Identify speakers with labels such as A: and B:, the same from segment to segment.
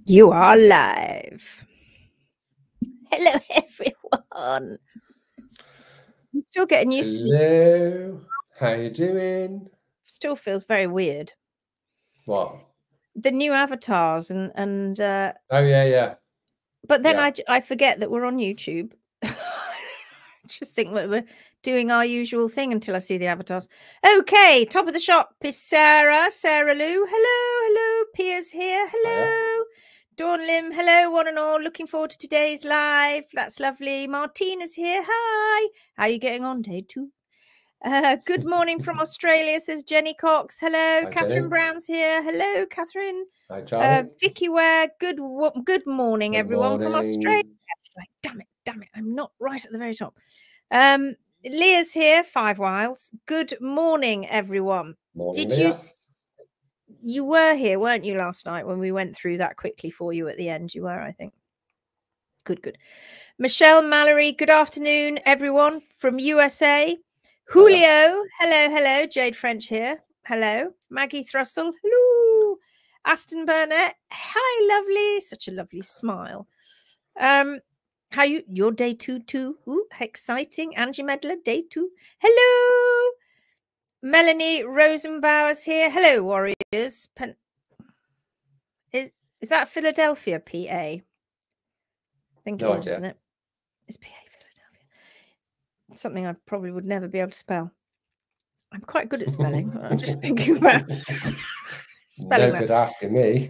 A: You are live. Hello, everyone. I'm still getting used to it.
B: Hello. How you doing?
A: Still feels very weird.
B: What?
A: The new avatars and
B: Oh yeah.
A: but then
B: Yeah.
A: I forget that we're on YouTube. Just think we're doing our usual thing until I see the avatars. Okay, top of the shop is Sarah Lou. Hello. Pia's here. Hello. Dawn Lim, hello, one and all. Looking forward to today's live. That's lovely. Martina's here. Hi. How are you getting on, day 2? Good morning from Australia, says Jenny Cox. Hello.
B: Hi,
A: Catherine
B: Jenny.
A: Brown's here. Hello, Catherine.
B: Hi, Charlie.
A: Vicky Ware, good morning,
B: Good
A: everyone
B: morning.
A: from Australia. It's like, damn it, I'm not right at the very top. Leah's here, 5 Wilds. Good morning, everyone.
B: Morning,
A: Did
B: Leah.
A: you were here, weren't you, last night when we went through that quickly for you at the end? You were, I think. Good. Michelle Mallory, good afternoon, everyone from USA. Julio, hello. Jade French here. Hello. Maggie Thrussell, hello. Aston Burnett, hi, lovely. Such a lovely smile. How your day 2 too? Ooh, exciting. Angie Medler, day 2. Hello. Melanie Rosenbauer's here. Hello, warriors. Is that Philadelphia, PA? I think
B: No
A: it is,
B: idea.
A: isn't it? It's PA, Philadelphia. Something I probably would never be able to spell. I'm quite good at spelling. I'm just thinking about spelling.
B: No good asking me.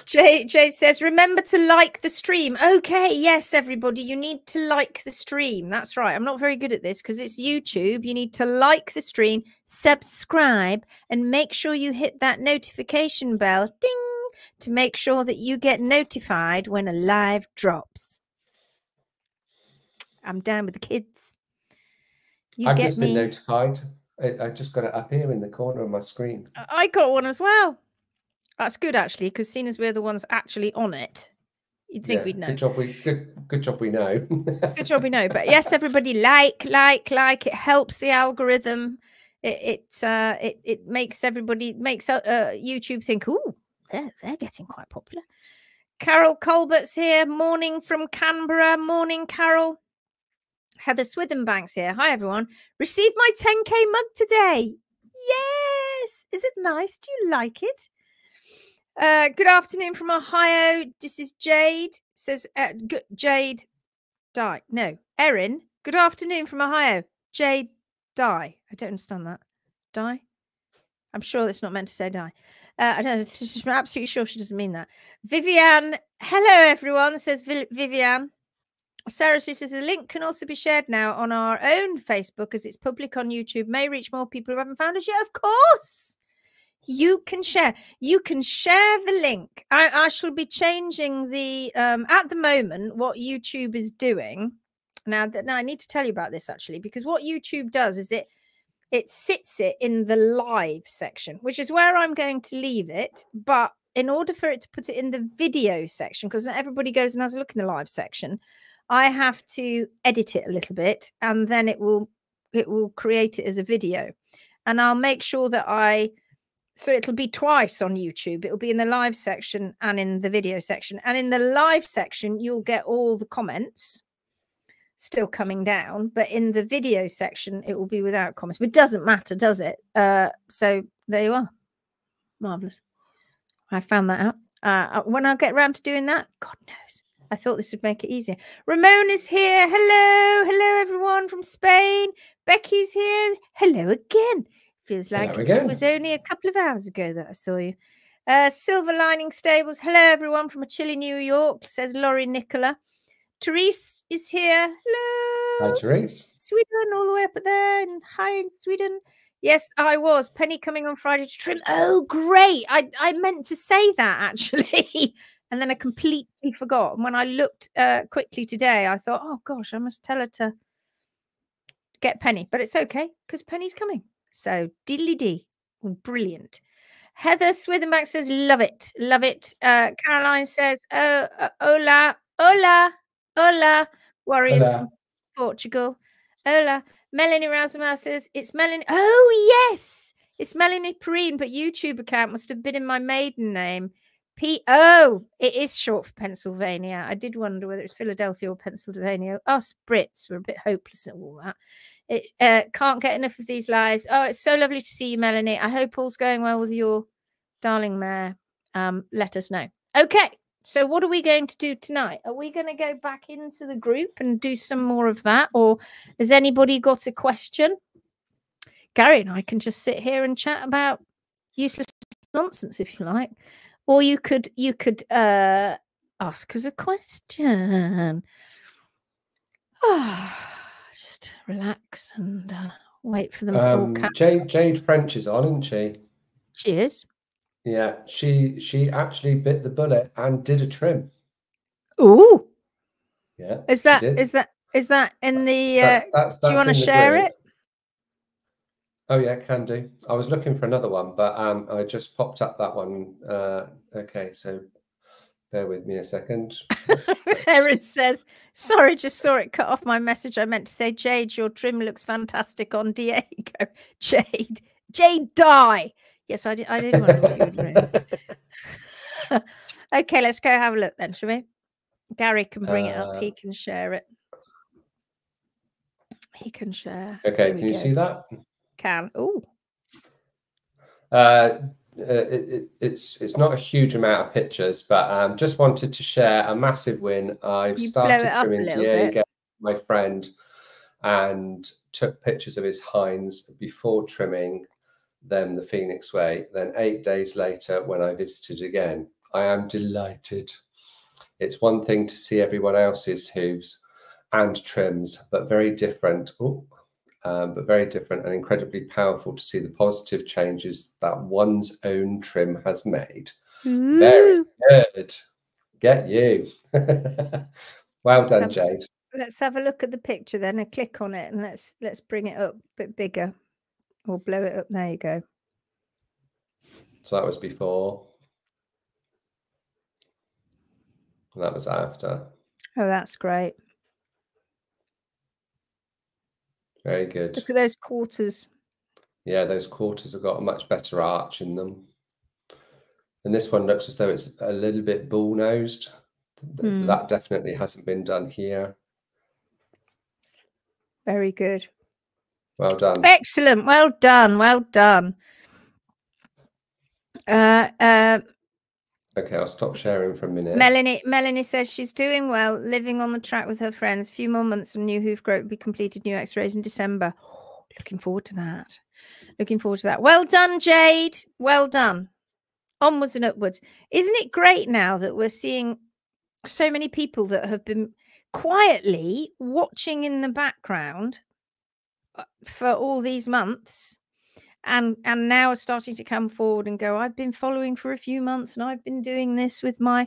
A: Jay says, remember to like the stream. Okay, yes, everybody, you need to like the stream. That's right. I'm not very good at this because it's YouTube. You need to like the stream, subscribe, and make sure you hit that notification bell, ding, to make sure that you get notified when a live drops. I'm down with the kids.
B: I've just been notified. I just got it up here in the corner of my screen.
A: I got one as well. That's good, actually, because seeing as we're the ones actually on it, you'd think we'd know.
B: Good job we know.
A: Good job we know. But yes, everybody like. It helps the algorithm. It makes YouTube think, ooh, they're getting quite popular. Carol Colbert's here. Morning from Canberra. Morning, Carol. Heather Swithenbank's here. Hi, everyone. Received my 10K mug today. Yes. Is it nice? Do you like it? Good afternoon from Ohio. This is Jade. Says Jade die. No, Erin. Good afternoon from Ohio. Jade die. I don't understand that. Die? I'm sure it's not meant to say die. I don't know. She's absolutely sure she doesn't mean that. Vivian. Hello, everyone. Says Vivian. Sarah, she says the link can also be shared now on our own Facebook as it's public on YouTube. May reach more people who haven't found us yet. Of course. You can share the link. I shall be changing the at the moment what YouTube is doing now. I need to tell you about this actually, because what YouTube does is it sits it in the live section, which is where I'm going to leave it. But in order for it to put it in the video section, because not everybody goes and has a look in the live section, I have to edit it a little bit, and then it will create it as a video, and I'll make sure that so it'll be twice on YouTube. It'll be in the live section and in the video section. And in the live section, you'll get all the comments still coming down. But in the video section, it will be without comments. But it doesn't matter, does it? So there you are. Marvellous. I found that out. When I get around to doing that, God knows. I thought this would make it easier. Ramona's here. Hello, everyone from Spain. Becky's here. Hello again. Feels like it was only a couple of hours ago that I saw you. Silver Lining Stables. Hello, everyone from a chilly New York, says Laurie Nicola. Therese is here. Hello.
B: Hi, Therese.
A: Sweden, all the way up there. And hi in Sweden. Yes, I was. Penny coming on Friday to trim. Oh, great. I meant to say that, actually. And then I completely forgot. And when I looked quickly today, I thought, oh, gosh, I must tell her to get Penny. But it's okay, because Penny's coming. So, diddly-dee. Brilliant. Heather Swithenback says, love it. Love it. Caroline says, hola. Warriors from Portugal. Hola. Melanie Rousemail says, it's Melanie. Oh, yes. It's Melanie Perrine, but YouTube account must have been in my maiden name. Oh, it is short for Pennsylvania. I did wonder whether it's Philadelphia or Pennsylvania. Us Brits were a bit hopeless at all that. It can't get enough of these lives. Oh, it's so lovely to see you, Melanie. I hope all's going well with your darling mare. Let us know. Okay, so what are we going to do tonight? Are we going to go back into the group and do some more of that? Or has anybody got a question? Gary and I can just sit here and chat about useless nonsense if you like. Or you could ask us a question. Just relax and wait for them to all come.
B: Jade French is on, isn't she?
A: She is.
B: Yeah, she actually bit the bullet and did a trim.
A: Ooh.
B: Yeah.
A: Is that in the
B: that's
A: do you want to share it?
B: Oh yeah, can do. I was looking for another one, but I just popped up that one. Okay, so bear with me a second.
A: Erin says, sorry, just saw it cut off my message. I meant to say, Jade, your trim looks fantastic on Diego. Jade, die. Yes, I did wonder what you were doing. Okay, let's go have a look then, shall we? Gary can bring it up. He can share it. He can share.
B: Okay, can you see that?
A: Can. Oh.
B: It's not a huge amount of pictures, but just wanted to share a massive win. I've started trimming Diego, my friend, and took pictures of his hinds before trimming them the Phoenix way. Then 8 days later, when I visited again, I am delighted. It's one thing to see everyone else's hooves and trims, but very different. But very different and incredibly powerful to see the positive changes that one's own trim has made. Ooh. Very good. Get you. Well done, Jade.
A: Let's have a look at the picture then and click on it and let's bring it up a bit bigger or blow it up. There you go.
B: So that was before. And that was after.
A: Oh, that's great.
B: Very good.
A: Look at those quarters.
B: Yeah, those quarters have got a much better arch in them. And this one looks as though it's a little bit bull-nosed. That definitely hasn't been done here.
A: Very good.
B: Well done.
A: Excellent. Well done. Well done.
B: Okay, I'll stop sharing for a minute.
A: Melanie says she's doing well, living on the track with her friends. A few more months and new hoof growth will be completed, new x-rays in December. Oh, looking forward to that. Looking forward to that. Well done, Jade. Well done. Onwards and upwards. Isn't it great now that we're seeing so many people that have been quietly watching in the background for all these months and now are starting to come forward and go, I've been following for a few months and I've been doing this with my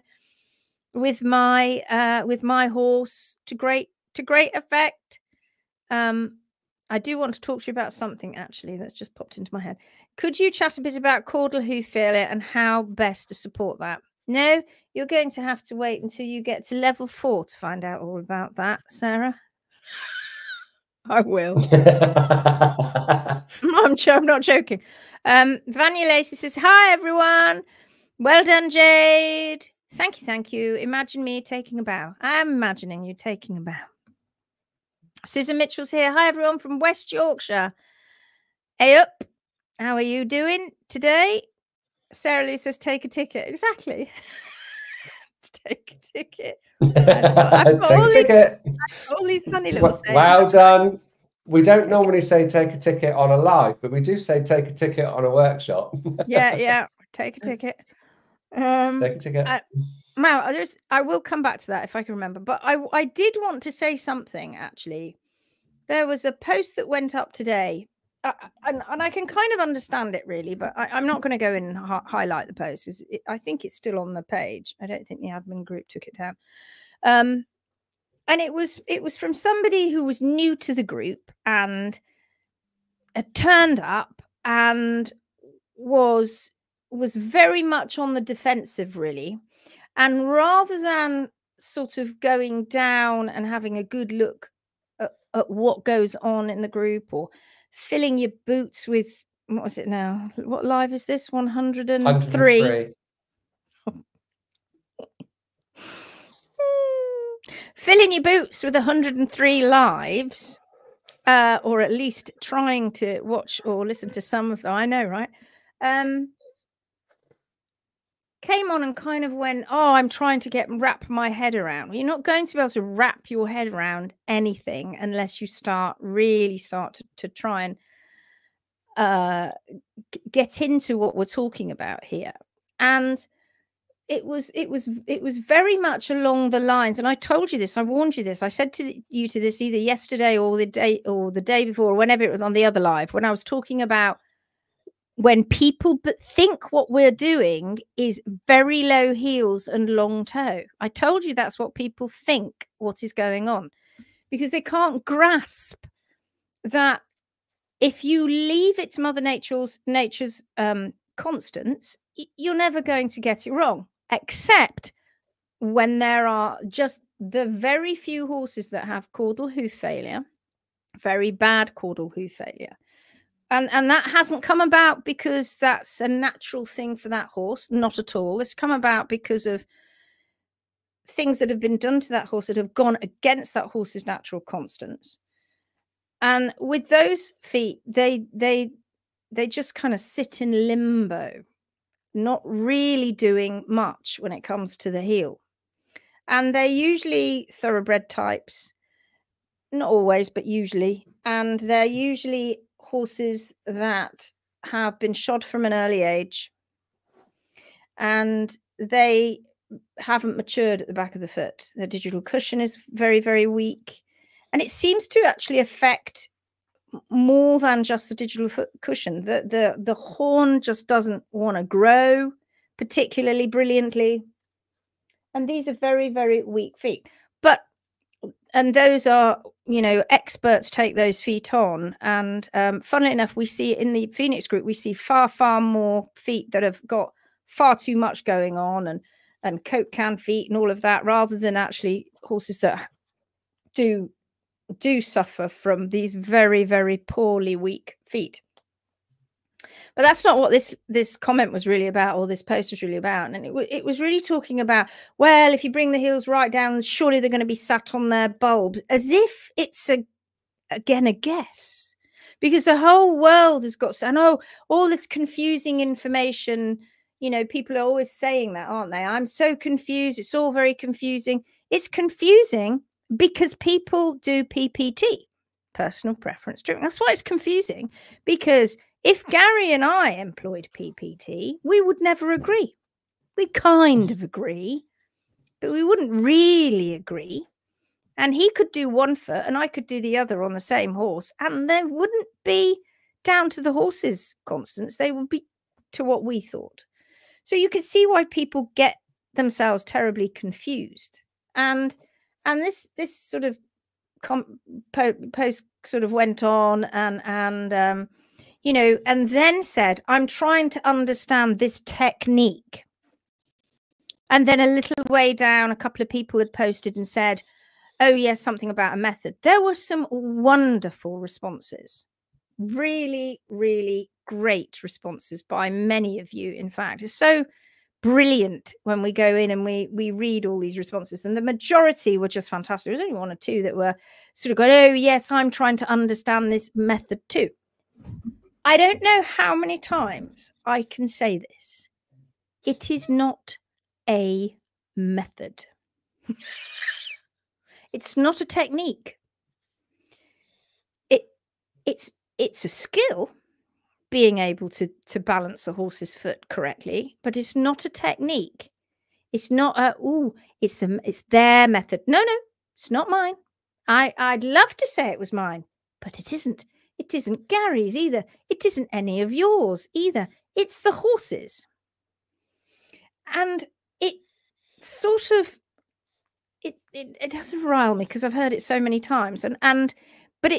A: horse to great effect. I do want to talk to you about something actually that's just popped into my head. Could you chat a bit about caudal hoof failure and how best to support that? No, you're going to have to wait until you get to level 4 to find out all about that, Sarah. I will. I'm not joking. Vanya Lacey says, hi, everyone. Well done, Jade. Thank you. Imagine me taking a bow. I'm imagining you taking a bow. Susan Mitchell's here. Hi, everyone from West Yorkshire. Hey up. How are you doing today? Sarah Lou says, take a ticket. Exactly. Take a ticket. I've got all these funny little sayings.
B: Well done. We don't normally say take a ticket on a live, but we do say take a ticket on a workshop.
A: Yeah. Take a ticket.
B: Take a ticket.
A: I will come back to that if I can remember. But I did want to say something, actually. There was a post that went up today. And I can kind of understand it, really. But I'm not going to go in and highlight the post. I think it's still on the page. I don't think the admin group took it down. And it was from somebody who was new to the group and turned up and was very much on the defensive, really. And rather than sort of going down and having a good look at what goes on in the group or filling your boots with, what is it now? What live is this? 103. filling your boots with 103 lives, or at least trying to watch or listen to some of them. I know, right? Came on and kind of went, oh, I'm trying to wrap my head around. Well, you're not going to be able to wrap your head around anything unless you really start to try and get into what we're talking about here. And it was very much along the lines, and I told you this, I warned you this, I said to you to this either yesterday or the day before, or whenever it was on the other live, when I was talking about when people think what we're doing is very low heels and long toe. I told you that's what people think what is going on, because they can't grasp that if you leave it to Mother Nature's constants, you're never going to get it wrong, except when there are just the very few horses that have caudal hoof failure, very bad caudal hoof failure. And that hasn't come about because that's a natural thing for that horse. Not at all. It's come about because of things that have been done to that horse that have gone against that horse's natural constants. And with those feet, they just kind of sit in limbo, not really doing much when it comes to the heel. And they're usually thoroughbred types, not always, but usually. And they're usually horses that have been shod from an early age, and they haven't matured at the back of the foot. The digital cushion is very, very weak, and it seems to actually affect more than just the digital foot cushion. The horn just doesn't want to grow particularly brilliantly, and these are very, very weak feet. And those are, you know, experts take those feet on. And funnily enough, we see in the Phoenix group, we see far, far more feet that have got far too much going on, and Coke can feet and all of that, rather than actually horses that do suffer from these very, very poorly weak feet. But that's not what this comment was really about, or this post was really about. And it was really talking about, well, if you bring the heels right down, surely they're going to be sat on their bulbs, as if it's again a guess, because the whole world has got, and oh, all this confusing information. You know, people are always saying that, aren't they? I'm so confused. It's all very confusing. It's confusing because people do PPT, personal preference treatment. That's why it's confusing, because if Gary and I employed PPT, we would never agree. We kind of agree, but we wouldn't really agree. And he could do one foot and I could do the other on the same horse, and they wouldn't be down to the horse's constants. They would be to what we thought. So you can see why people get themselves terribly confused. And this sort of post sort of went on and you know, and then said, I'm trying to understand this technique. And then a little way down, a couple of people had posted and said, oh, yes, something about a method. There were some wonderful responses, really, really great responses by many of you. In fact, it's so brilliant when we go in and we read all these responses, and the majority were just fantastic. There was only one or two that were sort of going, oh, yes, I'm trying to understand this method too. I don't know how many times I can say this. It is not a method. It's not a technique. It's a skill, being able to balance a horse's foot correctly, but it's not a technique. It's not it's their method. No, it's not mine. I'd love to say it was mine, but it isn't. It isn't Gary's either. It isn't any of yours either. It's the horse's. And it sort of, it doesn't rile me because I've heard it so many times. But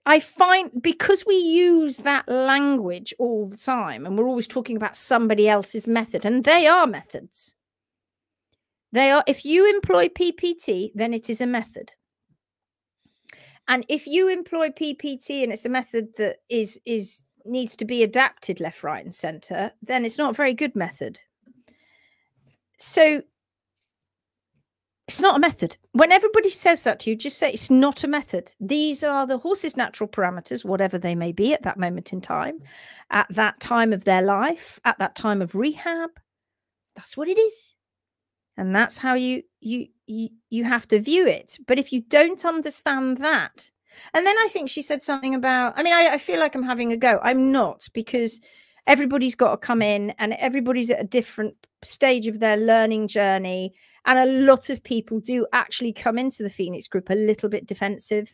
A: I find, because we use that language all the time, and we're always talking about somebody else's method, and they are methods. They are. If you employ PPT, then it is a method. And if you employ PPT and it's a method that needs to be adapted left, right, and center, then it's not a very good method. So It's not a method. When everybody says that to you, just say it's not a method. These are the horse's natural parameters, whatever they may be at that moment in time, at that time of their life, at that time of rehab. That's what it is. And that's how you have to view it. But if you don't understand that, and then I think she said something about, I mean, I feel like I'm having a go. I'm not, because everybody's got to come in and everybody's at a different stage of their learning journey. And a lot of people do actually come into the Phoenix group a little bit defensive,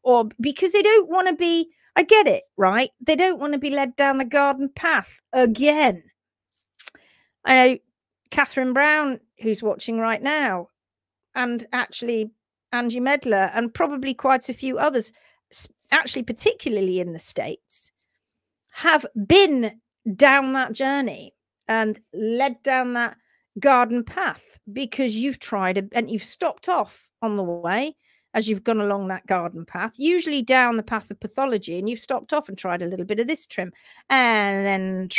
A: or because they don't want to be, I get it, right? They don't want to be led down the garden path again. I know Catherine Brown, who's watching right now, and actually Angie Medler, and probably quite a few others, actually particularly in the States, have been down that journey and led down that garden path, because you've tried and you've stopped off on the way as you've gone along that garden path, usually down the path of pathology, and you've stopped off and tried a little bit of this trim, and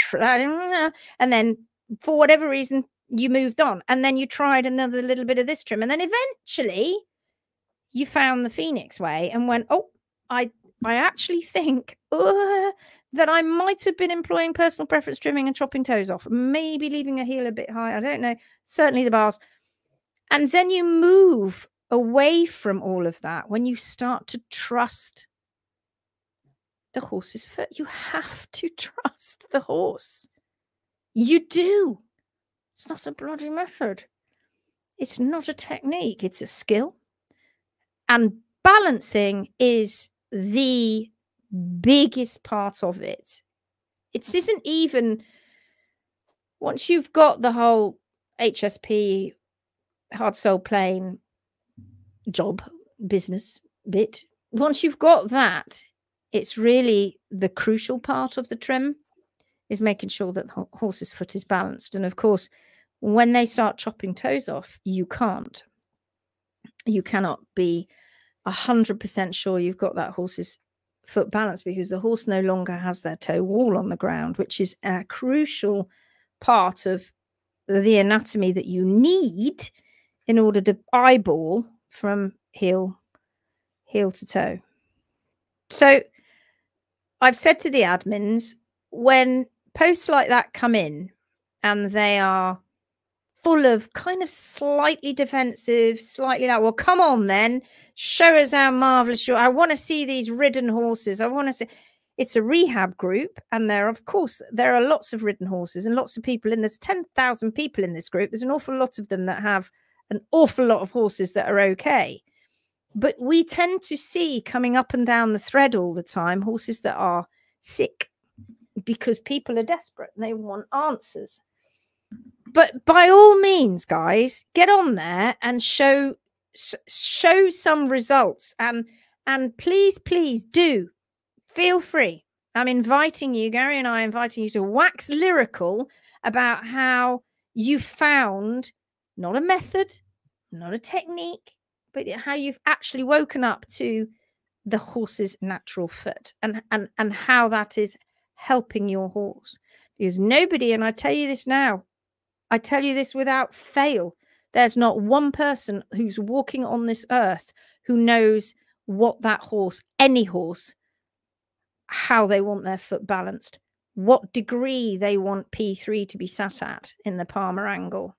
A: then for whatever reason you moved on, and then you tried another little bit of this trim, and then eventually you found the Phoenix way and went, oh, I actually think that I might have been employing personal preference trimming and chopping toes off, maybe leaving a heel a bit high, I don't know, certainly the bars. And then you move away from all of that when you start to trust the horse's foot. You have to trust the horse. You do. It's not a bloody method. It's not a technique. It's a skill. And balancing is the biggest part of it. It isn't even, once you've got the whole HSP, hard sole plane job, business bit, once you've got that, it's really the crucial part of the trim, is making sure that the horse's foot is balanced. And of course, when they start chopping toes off, you cannot be 100% sure you've got that horse's foot balanced, because the horse no longer has their toe wall on the ground, which is a crucial part of the anatomy that you need in order to eyeball from heel to toe. So I've said to the admins, when posts like that come in and they are full of kind of slightly defensive, slightly like, well, come on then, show us how marvelous you are. I want to see these ridden horses. I want to see. It's a rehab group, and of course, there are lots of ridden horses and lots of people, and there's 10,000 people in this group. There's an awful lot of them that have an awful lot of horses that are okay. But we tend to see coming up and down the thread all the time horses that are sick, because people are desperate and they want answers. But by all means, guys, get on there and show some results, and please do feel free. I'm inviting you, Gary and I are inviting you to wax lyrical about how you found not a method, not a technique, but how you've actually woken up to the horse's natural foot, and how that is helping your horse. Because nobody, and I tell you this now, I tell you this without fail, there's not one person who's walking on this earth who knows what that horse, any horse, how they want their foot balanced, what degree they want P3 to be sat at in the palmar angle.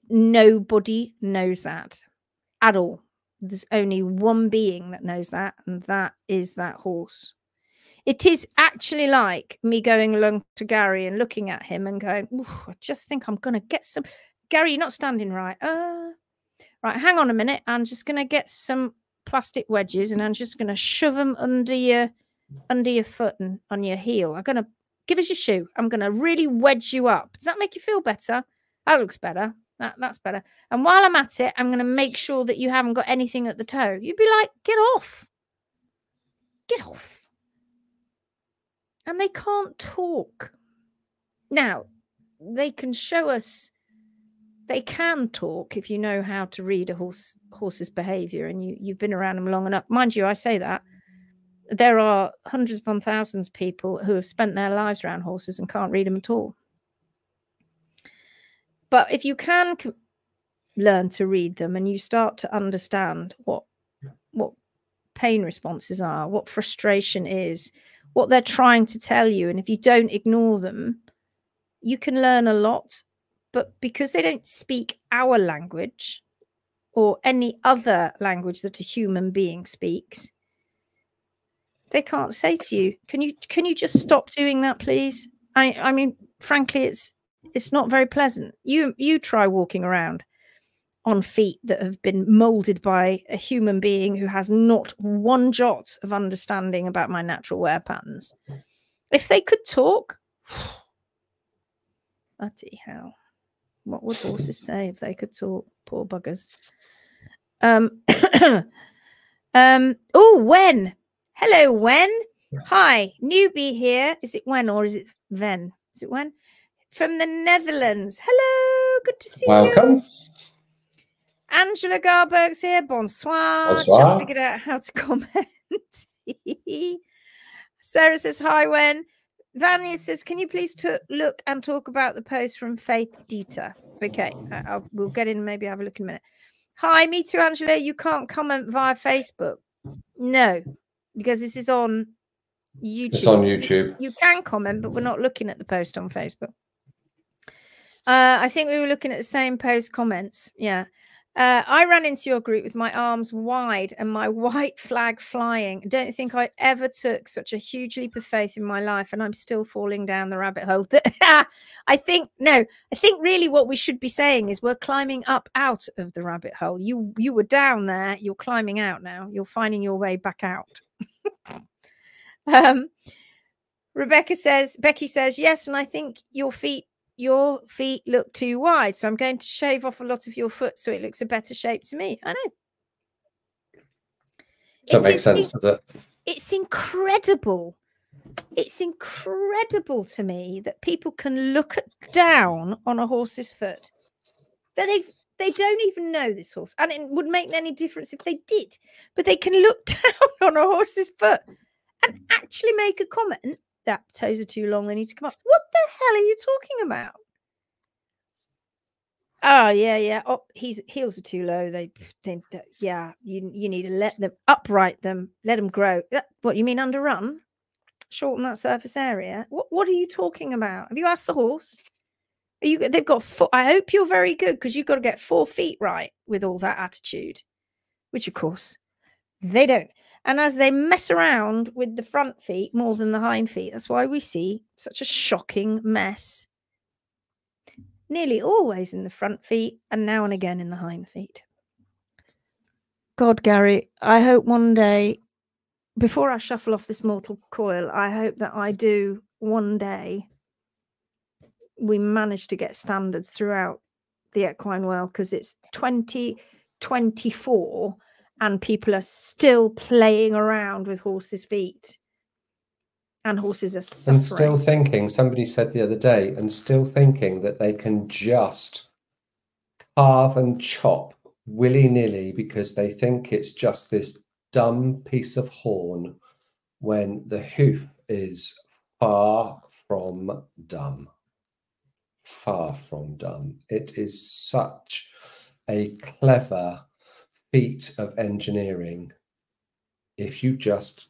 A: Nobody knows that at all. There's only one being that knows that, and that is that horse. It is actually like me going along to Gary and looking at him and going, I just think I'm going to get some. Gary, you're not standing right. Right, hang on a minute. I'm just going to get some plastic wedges, and I'm just going to shove them under your foot and on your heel. I'm going to give us your shoe. I'm going to really wedge you up. Does that make you feel better? That looks better. That's better. And while I'm at it, I'm going to make sure that you haven't got anything at the toe. You'd be like, get off. Get off. And they can't talk. Now, they can show us, they can talk if you know how to read a horse's behavior, and you've been around them long enough. Mind you, I say that. There are hundreds upon thousands of people who have spent their lives around horses and can't read them at all. But if you can learn to read them, and you start to understand what pain responses are, what frustration is, what they're trying to tell you. And if you don't ignore them, you can learn a lot. But because they don't speak our language or any other language that a human being speaks, they can't say to you, can you just stop doing that, please? I mean, frankly, it's not very pleasant. You try walking around on feet that have been molded by a human being who has not one jot of understanding about my natural wear patterns. If they could talk, bloody hell, what would horses say if they could talk? Poor buggers. Oh, Wen. Hello, Wen. Hi, newbie here. Is it Wen or is it Ven? Is it Wen? From the Netherlands. Hello, good to see you.
B: Welcome.
A: Angela Garberg's here. Bonsoir.
B: Bonsoir.
A: Just figured out how to comment. Sarah says, hi, Wen. Vanya says, can you please look and talk about the post from Faith Dieter? Okay, we'll get in, maybe have a look in a minute. Hi, me too, Angela. You can't comment via Facebook. No, because this is on YouTube.
B: It's on YouTube.
A: You can comment, but we're not looking at the post on Facebook. I think we were looking at the same post comments. Yeah. I ran into your group with my arms wide and my white flag flying. I don't think I ever took such a huge leap of faith in my life, and I'm still falling down the rabbit hole. I think really what we should be saying is we're climbing up out of the rabbit hole. You were down there, you're climbing out now. You're finding your way back out. Becky says, yes, and I think your feet look too wide, so I'm going to shave off a lot of your foot so it looks a better shape to me. I know.
B: That makes sense, does it?
A: It's incredible. It's incredible to me that people can look down on a horse's foot. That they don't even know this horse, and it wouldn't make any difference if they did. But they can look down on a horse's foot and actually make a comment. That toes are too long, they need to come up. What the hell are you talking about? Oh, yeah. Oh, heels are too low. They think that, yeah, you need to let them upright them, let them grow. What, you mean underrun? Shorten that surface area? What are you talking about? Have you asked the horse? They've got foot. I hope you're very good, because you've got to get 4 feet right with all that attitude, which of course they don't. And as they mess around with the front feet more than the hind feet, that's why we see such a shocking mess. Nearly always in the front feet, and now and again in the hind feet. God, Gary, I hope one day, before I shuffle off this mortal coil, I hope that I do one day, we manage to get standards throughout the equine world, because it's 2024 and people are still playing around with horses' feet, and horses are suffering.
B: And still thinking, somebody said the other day, and still thinking that they can just carve and chop willy-nilly because they think it's just this dumb piece of horn, when the hoof is far from dumb. Far from dumb. It is such a clever feat of engineering if you just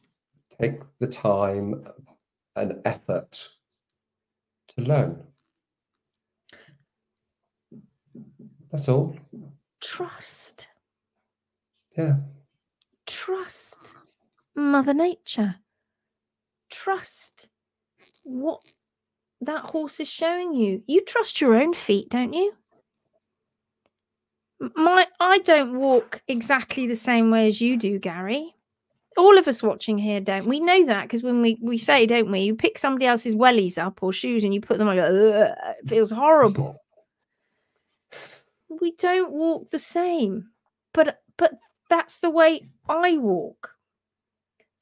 B: take the time and effort to learn. That's all.
A: Trust.
B: Yeah.
A: Trust Mother Nature. Trust what that horse is showing you. You trust your own feet, don't you? I don't walk exactly the same way as you do, Gary. All of us watching here don't. We know that, because when we say, don't we, you pick somebody else's wellies up or shoes and you put them on, it feels horrible. We don't walk the same, but that's the way I walk,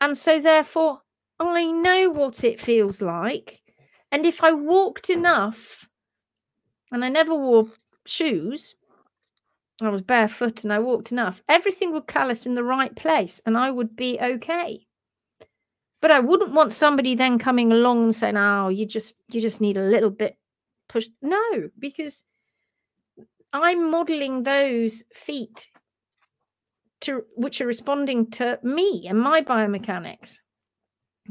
A: and so therefore I know what it feels like. And if I walked enough, and I never wore shoes, I was barefoot and I walked enough, everything would callus in the right place and I would be okay. But I wouldn't want somebody then coming along and saying, oh, you just need a little bit pushed. No, because I'm modeling those feet which are responding to me and my biomechanics,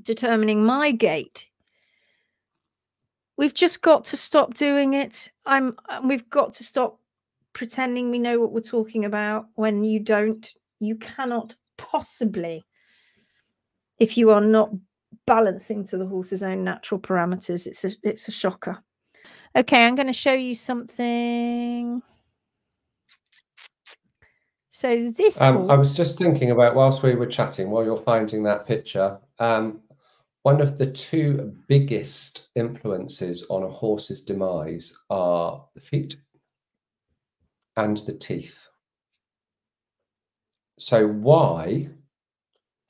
A: determining my gait. We've just got to stop doing it. We've got to stop pretending we know what we're talking about when you don't. You cannot possibly, if you are not balancing to the horse's own natural parameters. It's a shocker. Okay, I'm going to show you something. So this
B: I was just thinking about, whilst we were chatting, while you're finding that picture, one of the two biggest influences on a horse's demise are the feet and the teeth. So why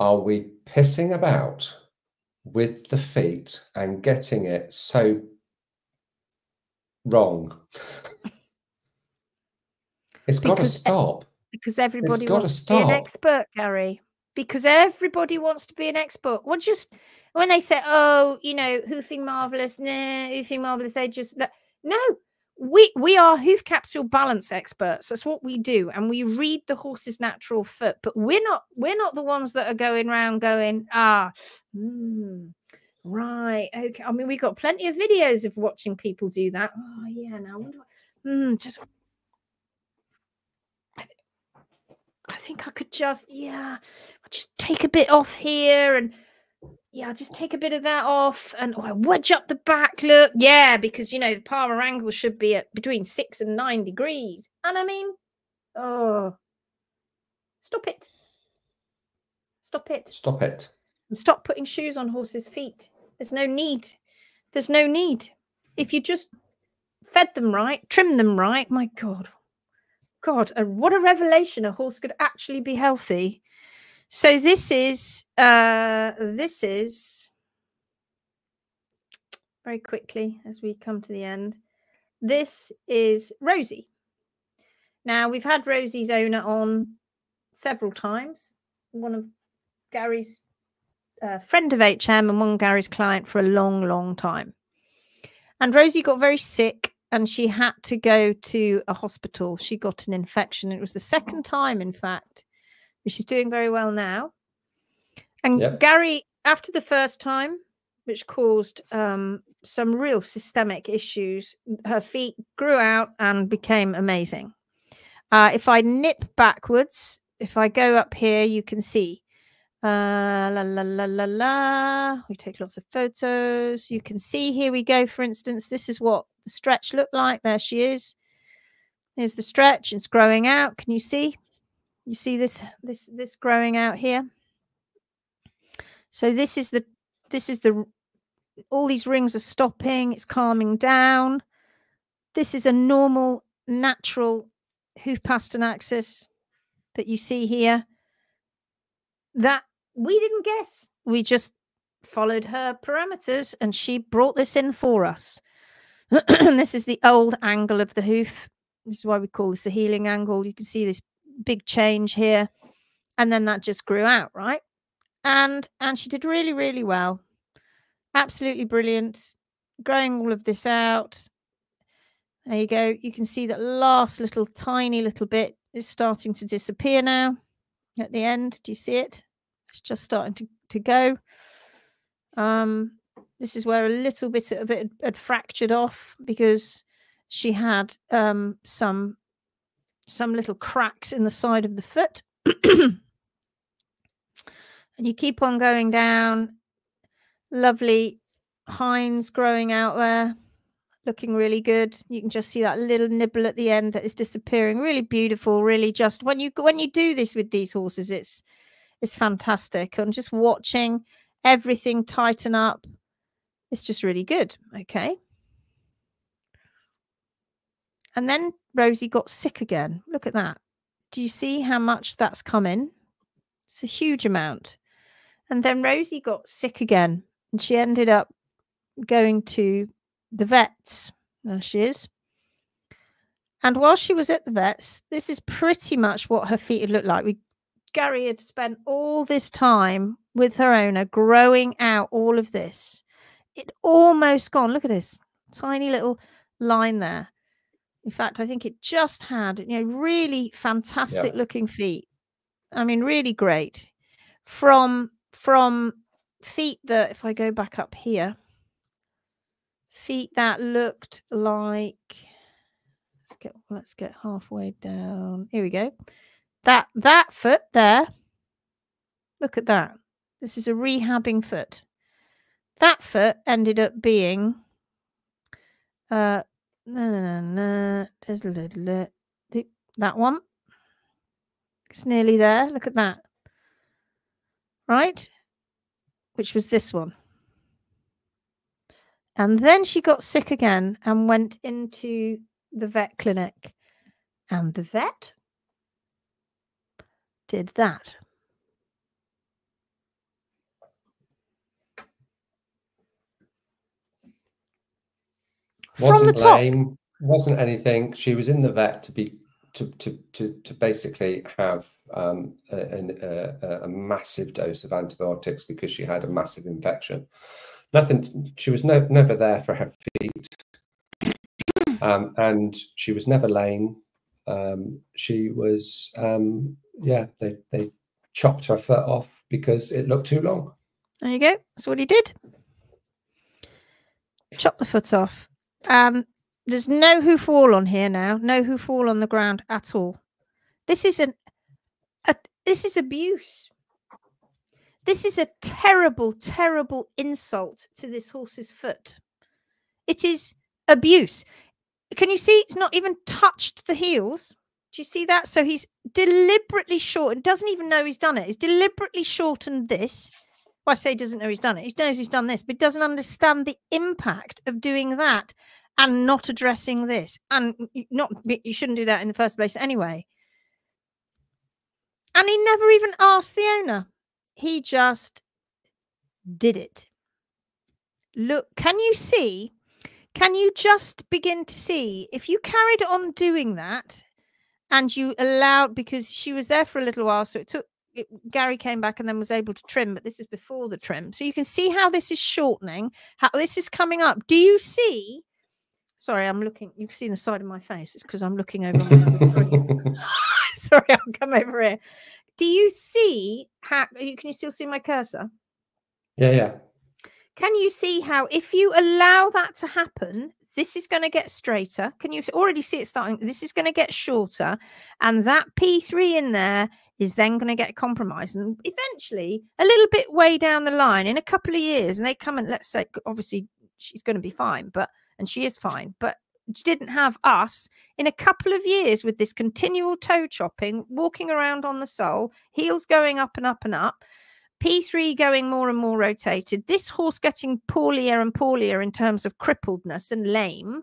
B: are we pissing about with the feet and getting it so wrong? It's got to stop.
A: Because everybody wants to be an expert, Gary. Because everybody wants to be an expert. Well, just when they say, oh, you know, hoofing marvelous, nah, hoofing marvelous, they just no. We are hoof capsule balance experts. That's what we do, and we read the horse's natural foot. But we're not the ones that are going around going, right, okay. I mean, we got plenty of videos of watching people do that. Oh yeah, now just. I think I could just, I'll just take a bit off here, and I'll just take a bit of that off, and I wedge up the back. Look, because you know the palmar angle should be at between 6 and 9 degrees, and I mean, stop it, and stop putting shoes on horses' feet. There's no need. If you just fed them right, trimmed them right, my God, what a revelation! A horse could actually be healthy. So this is very quickly as we come to the end. This is Rosie. Now we've had Rosie's owner on several times. One of Gary's friend of HM and one Gary's client for a long time. And Rosie got very sick. And she had to go to a hospital. She got an infection. It was the second time, in fact. She's doing very well now. And Gary, after the first time, which caused some real systemic issues, her feet grew out and became amazing. If I nip backwards, if I go up here, you can see. We take lots of photos. You can see, here we go, for instance, this is what the stretch looked like. There she is. There's the stretch. It's growing out. Can you see? You see this growing out here? So this is the all these rings are stopping. It's calming down. This is a normal, natural hoof pastern axis that you see here. That we didn't guess. We just followed her parameters and she brought this in for us. This is the old angle of the hoof. This is why we call this a healing angle. You can see this big change here. And then that just grew out, right? And she did really well. Absolutely brilliant. Growing all of this out. There you go. You can see that last little tiny little bit is starting to disappear now at the end. Do you see it? It's just starting to go. This is where a little bit of it had fractured off because she had some little cracks in the side of the foot. And you keep on going down. Lovely hinds growing out there, looking really good. You can just see that little nibble at the end that is disappearing. Really beautiful. Really, just when you do this with these horses, it's fantastic. And just watching everything tighten up, it's just really good. Okay. And then Rosie got sick again. Look at that. Do you see how much that's come in? It's a huge amount. And then Rosie got sick again, and she ended up going to the vets. There she is. And while she was at the vets, this is pretty much what her feet had looked like. Gary had spent all this time with her owner growing out all of this. It almost gone. Look at this tiny little line there. In fact, I think it just had, you know, really fantastic looking feet. I mean, really great. From feet that, if I go back up here, feet that looked like, let's get halfway down. Here we go. That foot there. Look at that. This is a rehabbing foot. That foot ended up being that one. It's nearly there. Look at that. Right? Which was this one. And then she got sick again and went into the vet clinic. And the vet did that.
B: Wasn't from the top. Lame, wasn't anything. She was in the vet to basically have a massive dose of antibiotics because she had a massive infection. Nothing. She was never there for her feet, and she was never lame. She was they chopped her foot off because it looked too long.
A: There you go. That's what he did. Chop the foot off. There's no hoof wall on here now. No hoof wall on the ground at all. This is this is abuse. This is a terrible, terrible insult to this horse's foot. It is abuse. Can you see? It's not even touched the heels. Do you see that? So he's deliberately shortened. Doesn't even know he's done it. He's deliberately shortened this. Well, I say he doesn't know he's done it. He knows he's done this, but doesn't understand the impact of doing that and not addressing this. And you shouldn't do that in the first place anyway. And he never even asked the owner. He just did it. Look, can you see? Can you just begin to see if you carried on doing that and you allowed, because she was there for a little while, so Gary came back and then was able to trim, but this is before the trim. So you can see how this is shortening, how this is coming up. Do you see? Sorry, I'm looking. You can see the side of my face. It's because I'm looking over my screen. Sorry, I'll come over here. Do you see how? Can you still see my cursor?
B: Yeah.
A: Can you see how if you allow that to happen, this is going to get straighter? Can you already see it starting? This is going to get shorter, and that P3 in there is then going to get compromised, and eventually a little bit way down the line in a couple of years, and they come and let's say obviously she's going to be fine, and she is fine, but she didn't have us in a couple of years with this continual toe chopping, walking around on the sole, heels going up and up and up, P3 going more and more rotated, this horse getting poorlier and poorlier in terms of crippledness and lame.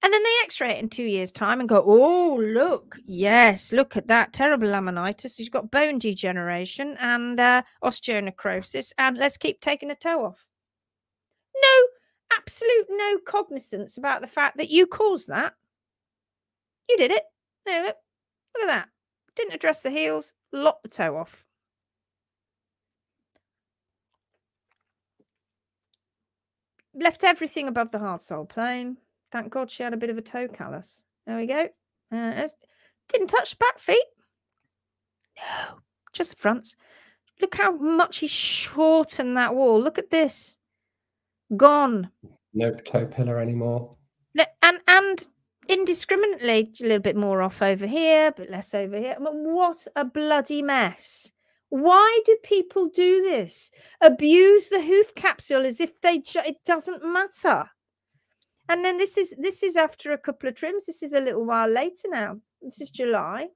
A: And then they x-ray it in 2 years' time and go, oh, look, yes, look at that terrible laminitis. She's got bone degeneration and osteonecrosis, and let's keep taking a toe off. No, absolute no cognizance about the fact that you caused that. You did it. No, look at that. Didn't address the heels, lopped the toe off. Left everything above the hard sole plain. Thank God she had a bit of a toe callus. There we go. Didn't touch the back feet. No, just the fronts. Look how much he's shortened that wall. Look at this. Gone.
B: No toe pillar anymore.
A: And indiscriminately, a little bit more off over here, but less over here. I mean, what a bloody mess. Why do people do this? Abuse the hoof capsule as if it doesn't matter. And then this is after a couple of trims. This is a little while later now. This is July.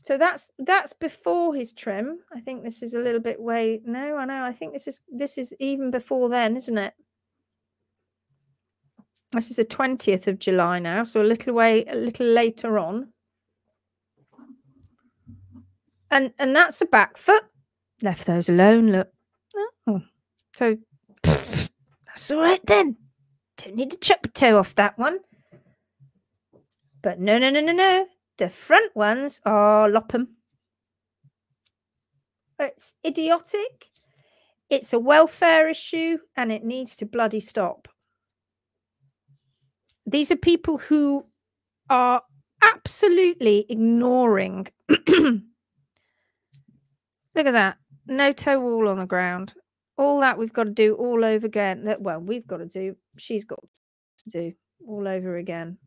A: So that's before his trim. I think this is a little bit way. No, I know. I think this is even before then, isn't it? This is the 20th of July now, so a little later on. And that's a back foot. Left those alone, look. Oh. So that's all right then. Don't need to chop a toe off that one. But no. The front ones are lop 'em. It's idiotic. It's a welfare issue and it needs to bloody stop. These are people who are absolutely ignoring. Look at that. No toe wall on the ground. All that we've got to do all over again. That, well, we've got to do. She's got to do all over again.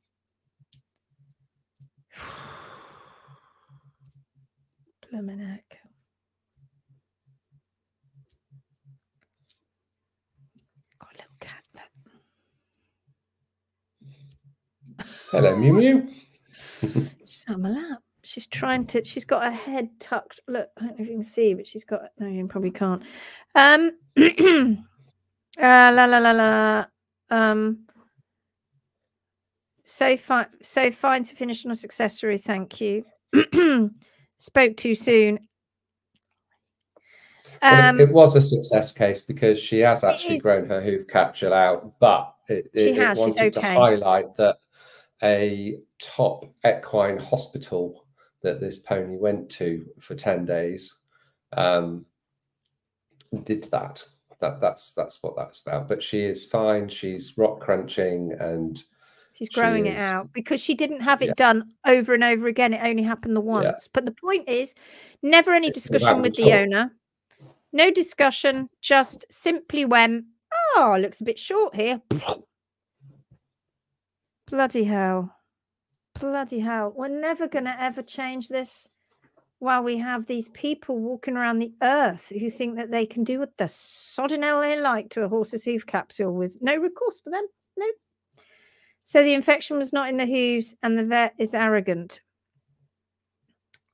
A: Blooming heck. Got a little cat there.
B: Hello, Mew Mew.
A: She's on my lap. She's trying to. She's got her head tucked. Look, I don't know if you can see, but she's got. No, you probably can't. La la la la. So fine. So fine to finish on a success story. Thank you. Spoke too soon.
B: Well, it was a success case because she has actually grown her hoof capsule out, but it wanted to highlight that a top equine hospital that this pony went to for 10 days did that. That's what that's about. But she is fine. She's rock crunching and
A: she's growing it out because she didn't have it done over and over again. It only happened the once. Yeah. But the point is, never any discussion with the owner. No discussion, just simply went, oh, looks a bit short here. Bloody hell. Bloody hell. We're never going to ever change this while we have these people walking around the earth who think that they can do what the sodding hell they like to a horse's hoof capsule with no recourse for them. No. So the infection was not in the hooves and the vet is arrogant.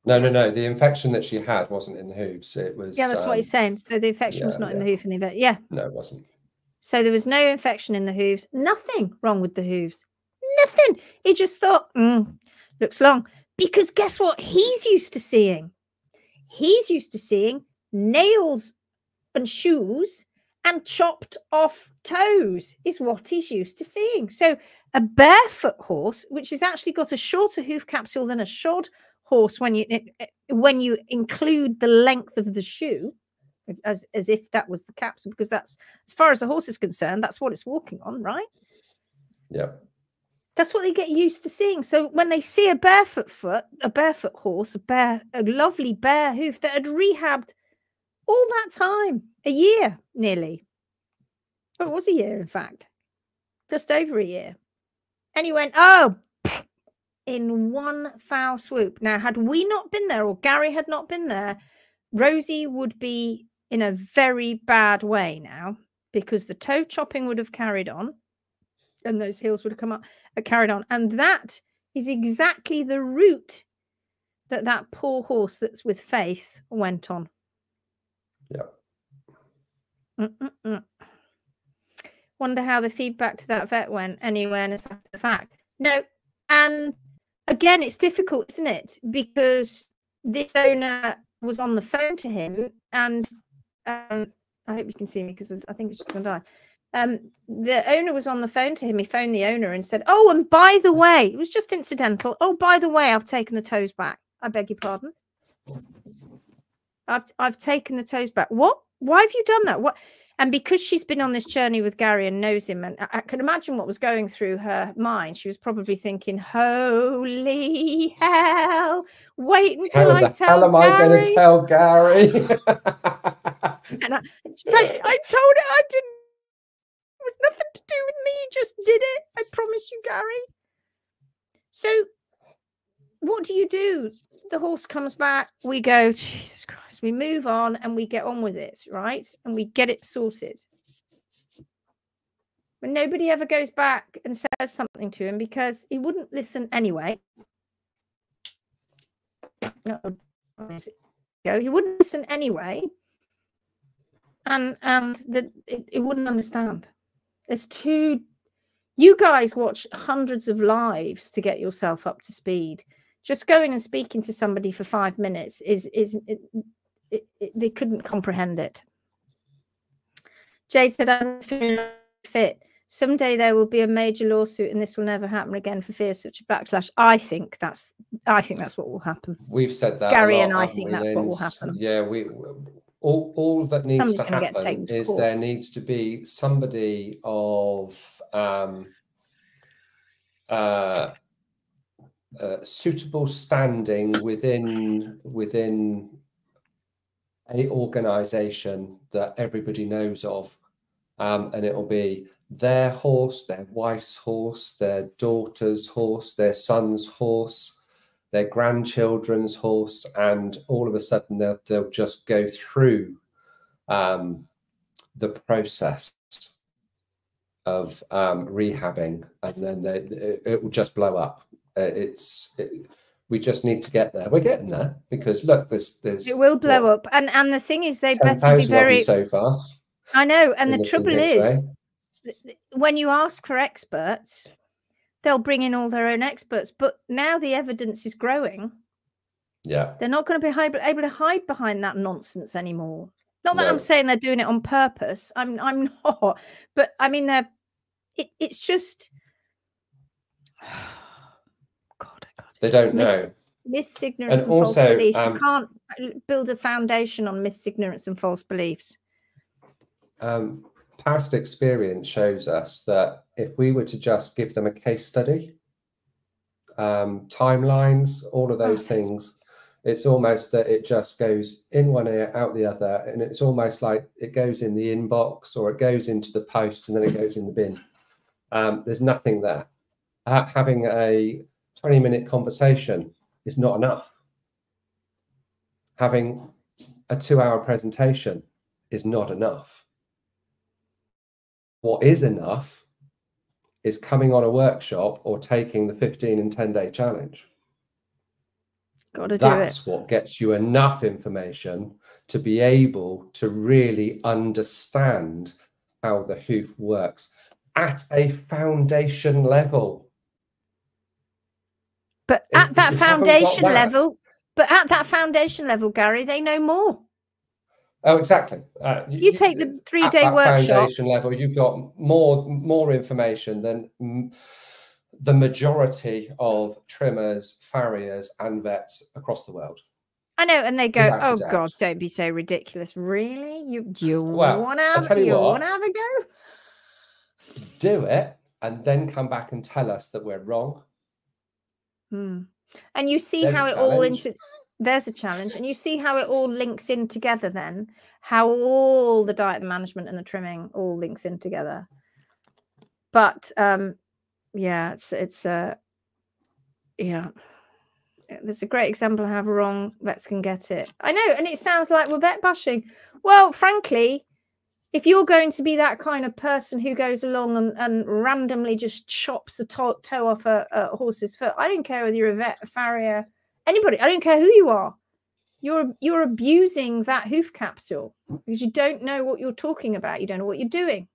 B: No. The infection that she had wasn't in the hooves. It was.
A: Yeah, that's what he's saying. So the infection was not in the hoof and the vet. Yeah.
B: No, it wasn't.
A: So there was no infection in the hooves. Nothing wrong with the hooves. Nothing. He just thought, looks long. Because guess what he's used to seeing? He's used to seeing nails and shoes and chopped off toes is what he's used to seeing. So a barefoot horse, which has actually got a shorter hoof capsule than a shod horse when you include the length of the shoe, as if that was the capsule, because that's, as far as the horse is concerned, that's what it's walking on, right?
B: Yeah.
A: That's what they get used to seeing. So when they see a barefoot horse, a lovely bare hoof that had rehabbed all that time, a year nearly. Oh, it was a year, in fact, just over a year. And he went, oh, in one foul swoop. Now, had we not been there, or Gary had not been there, Rosie would be in a very bad way now, because the toe chopping would have carried on and those heels would have come up and carried on. And that is exactly the route that poor horse that's with Faith went on.
B: Yeah.
A: Wonder how the feedback to that vet went. Any awareness after the fact? No. And again, it's difficult, isn't it? Because this owner was on the phone to him, and I hope you can see me because I think it's just going to die. The owner was on the phone to him. He phoned the owner and said, oh, and by the way, it was just incidental. Oh, by the way, I've taken the toes back. I beg your pardon. I've taken the toes back. What? Why have you done that? What? And because she's been on this journey with Gary and knows him, and I can imagine what was going through her mind. She was probably thinking, holy hell, wait until I tell Gary. How am I going to
B: tell Gary?
A: And I told her I didn't. It was nothing to do with me. Just did it. I promise you, Gary. So what do? The horse comes back. We go, Jesus Christ. We move on and we get on with it, right? And we get it sorted. But nobody ever goes back and says something to him because he wouldn't listen anyway. No, he wouldn't listen anyway. And it wouldn't understand. There's two. You guys watch hundreds of lives to get yourself up to speed. Just going and speaking to somebody for 5 minutes they couldn't comprehend it. Jade said, I'm fit. Someday there will be a major lawsuit and this will never happen again for fear of such a backlash. I think that's what will happen.
B: We've said that.
A: Gary and I think that's what will happen.
B: Yeah, all that needs to happen is there needs to be somebody of suitable standing within a organization that everybody knows of, and it'll be their horse, their wife's horse, their daughter's horse, their son's horse, their grandchildren's horse, and all of a sudden they'll just go through the process of rehabbing, and then it will just blow up. We just need to get there. We're getting there, because look, there's
A: it will blow up, and the thing is, they better be very
B: so far.
A: I know, and the trouble is, when you ask for experts, they'll bring in all their own experts, but now the evidence is growing.
B: Yeah,
A: they're not going to be able to hide behind that nonsense anymore. Not that I'm saying they're doing it on purpose. I'm not, but I mean, it's just God,
B: they don't know.
A: Myths, ignorance, and false beliefs. You can't build a foundation on myths, ignorance, and false beliefs.
B: Past experience shows us that if we were to just give them a case study, timelines, all of those things, it's almost that it just goes in one ear, out the other, and it's almost like it goes in the inbox, or it goes into the post, and then it goes in the bin. There's nothing there. Having a 20-minute conversation is not enough. Having a 2-hour presentation is not enough. What is enough is coming on a workshop or taking the 15 and 10-day challenge.
A: Gotta do it.
B: That's what gets you enough information to be able to really understand how the hoof works at a foundation level.
A: But at that foundation level, Gary, they know more.
B: Oh, exactly.
A: You take the 3-day workshop.
B: Foundation level, you've got more information than the majority of trimmers, farriers, and vets across the world.
A: I know, and they go, "Oh God, don't be so ridiculous!" Really? Do you want to have a go?
B: Do it, and then come back and tell us that we're wrong.
A: And you see how it all there's a challenge, and you see how it all links in together. Then how all the diet management and the trimming all links in together. But yeah, yeah. There's a great example of how wrong vets can get it. I know, and it sounds like we're vet bashing. Well, frankly, if you're going to be that kind of person who goes along and randomly just chops the toe off a horse's foot, I don't care whether you're a vet, a farrier, anybody. I don't care who you are. You're abusing that hoof capsule because you don't know what you're talking about. You don't know what you're doing.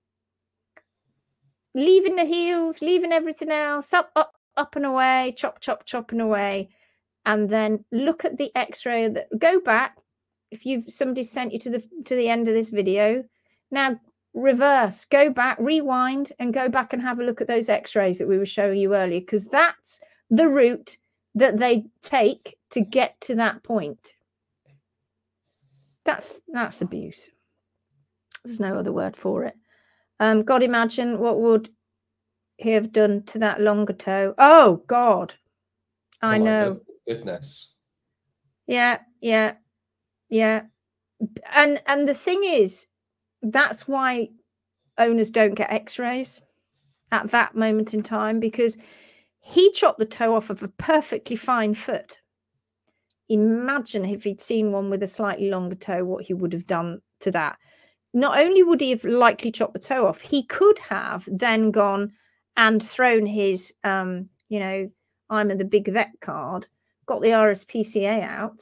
A: Leaving the heels, leaving everything else, up and away, chop and away. And then look at the x-ray. Go back. If somebody sent you to the end of this video, now reverse, go back, rewind, and go back and have a look at those x-rays that we were showing you earlier, because that's the route that they take to get to that point. That's abuse. There's no other word for it. God, imagine what would he have done to that longer toe? Oh God, I know.
B: Goodness.
A: Yeah. And the thing is, that's why owners don't get x-rays at that moment in time, because he chopped the toe off of a perfectly fine foot. Imagine if he'd seen one with a slightly longer toe, what he would have done to that. Not only would he have likely chopped the toe off, he could have then gone and thrown his, I'm a the big vet card, got the RSPCA out.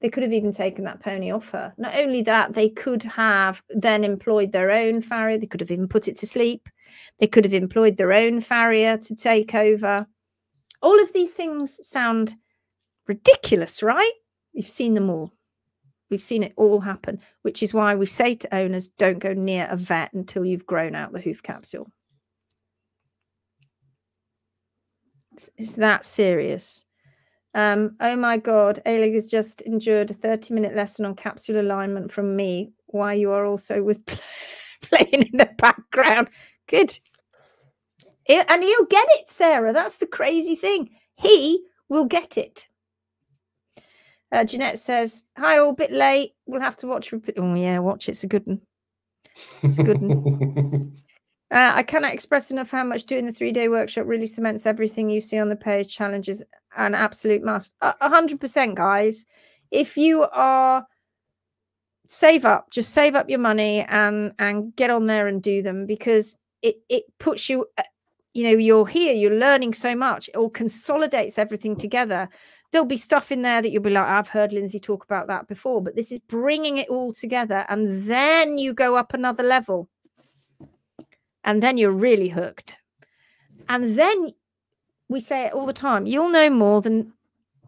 A: They could have even taken that pony off her. Not only that, they could have then employed their own farrier. They could have even put it to sleep. They could have employed their own farrier to take over. All of these things sound ridiculous, right? We've seen them all. We've seen it all happen, which is why we say to owners, don't go near a vet until you've grown out the hoof capsule. It's that serious. Oh my God, Ailig has just endured a 30-minute lesson on capsule alignment from me. Why you are also with playing in the background. Good. And he'll get it, Sarah. That's the crazy thing. He will get it. Jeanette says, hi, all, bit late. We'll have to watch. Oh, yeah, watch it. It's a good one. It's a good one. I cannot express enough how much doing the 3-day workshop really cements everything you see on the page. Challenges an absolute must. 100%, guys. If you are, save up, just save up your money and get on there and do them, because it puts you, you know, you're here, you're learning so much. It all consolidates everything together. There'll be stuff in there that you'll be like, I've heard Lindsay talk about that before, but this is bringing it all together. And then you go up another level. And then you're really hooked. And then we say it all the time, you'll know more than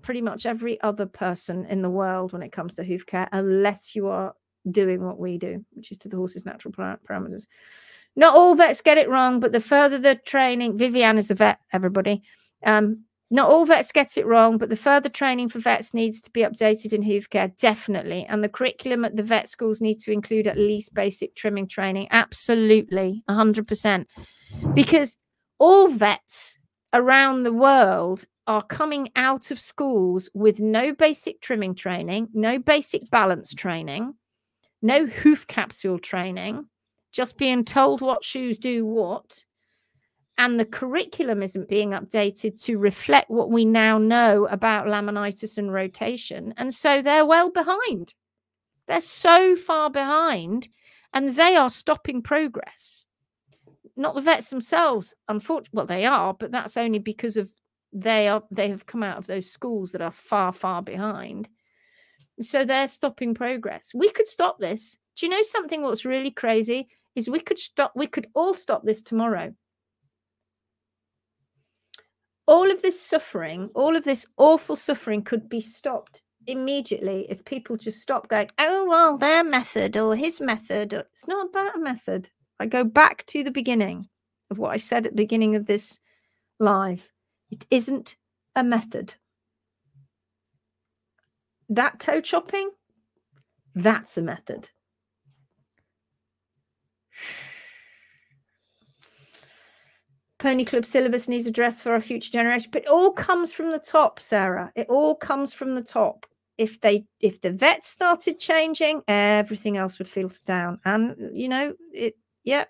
A: pretty much every other person in the world when it comes to hoof care, unless you are doing what we do, which is to the horse's natural parameters. Not all vets get it wrong, but the further the training, Vivian is a vet, everybody. Not all vets get it wrong, but the further training for vets needs to be updated in hoof care, definitely. And the curriculum at the vet schools needs to include at least basic trimming training. Absolutely, 100%. Because all vets around the world are coming out of schools with no basic trimming training, no basic balance training, no hoof capsule training, just being told what shoes do what. And the curriculum isn't being updated to reflect what we now know about laminitis and rotation. And so they're well behind. They're so far behind, and they are stopping progress. Not the vets themselves, unfortunately. Well, they are, but that's only because of they have come out of those schools that are far, far behind. So they're stopping progress. We could stop this. Do you know something what's really crazy is we could all stop this tomorrow. All of this suffering, all of this awful suffering could be stopped immediately if people just stop going, oh, well, their method or his method. It's not about a method. I go back to the beginning of what I said at the beginning of this live. It isn't a method. That toe chopping, that's a method. Pony Club syllabus needs addressed for our future generation, but it all comes from the top, Sarah. It all comes from the top. If the vets started changing, everything else would filter down. And you know, yeah.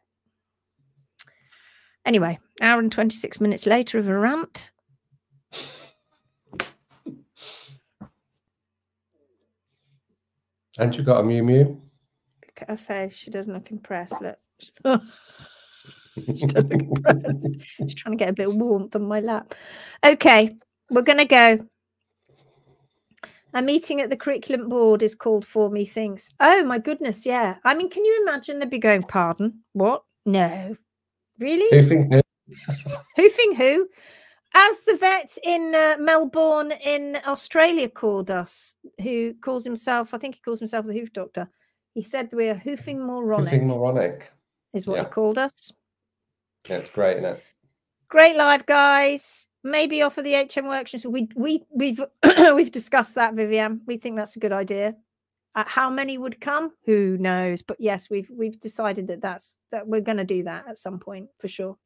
A: Anyway, hour and 26 minutes later of a rant.
B: And you got a Mew Mew?
A: Look at her face. She doesn't look impressed. Look. She's trying to get a bit of warmth on my lap. Okay, we're going to go. A meeting at the curriculum board is called for, methinks. Oh, my goodness, yeah. I mean, can you imagine they'd be going, pardon? What? No. Really?
B: Hoofing who?
A: Hoofing who? As the vet in Melbourne in Australia called us, who calls himself, I think he calls himself the hoof doctor. He said we are hoofing moronic.
B: Hoofing moronic.
A: Is what he called us.
B: Yeah, it's great, isn't it?
A: Great live, guys. Maybe offer the HM workshops. We've discussed that, Vivian. We think that's a good idea. How many would come? Who knows? But yes, we've decided that we're going to do that at some point for sure.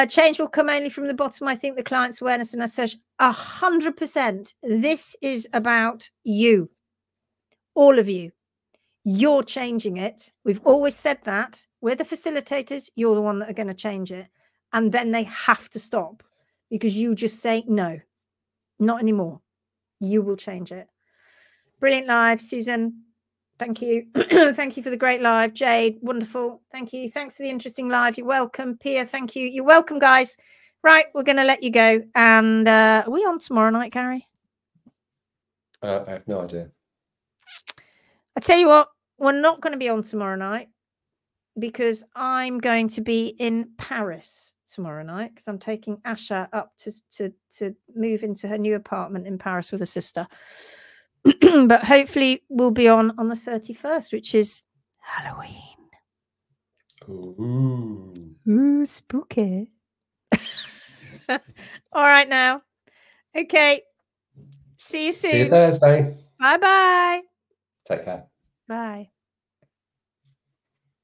A: Change will come only from the bottom. I think the client's awareness, and I said 100%. This is about you, all of you. You're changing it. We've always said that. We're the facilitators. You're the one that are going to change it. And then they have to stop because you just say, no, not anymore. You will change it. Brilliant live, Susan. Thank you. Thank you for the great live. Jade, wonderful. Thank you. Thanks for the interesting live. You're welcome. Pia, thank you. You're welcome, guys. Right, we're going to let you go. And are we on tomorrow night, Gary?
B: I have no idea.
A: I tell you what, we're not going to be on tomorrow night because I'm going to be in Paris tomorrow night because I'm taking Asha up to move into her new apartment in Paris with her sister. But hopefully we'll be on the 31st, which is Halloween. Ooh, spooky. All right now. Okay. See you soon.
B: See you Thursday.
A: Bye-bye.
B: Take care.
A: Bye.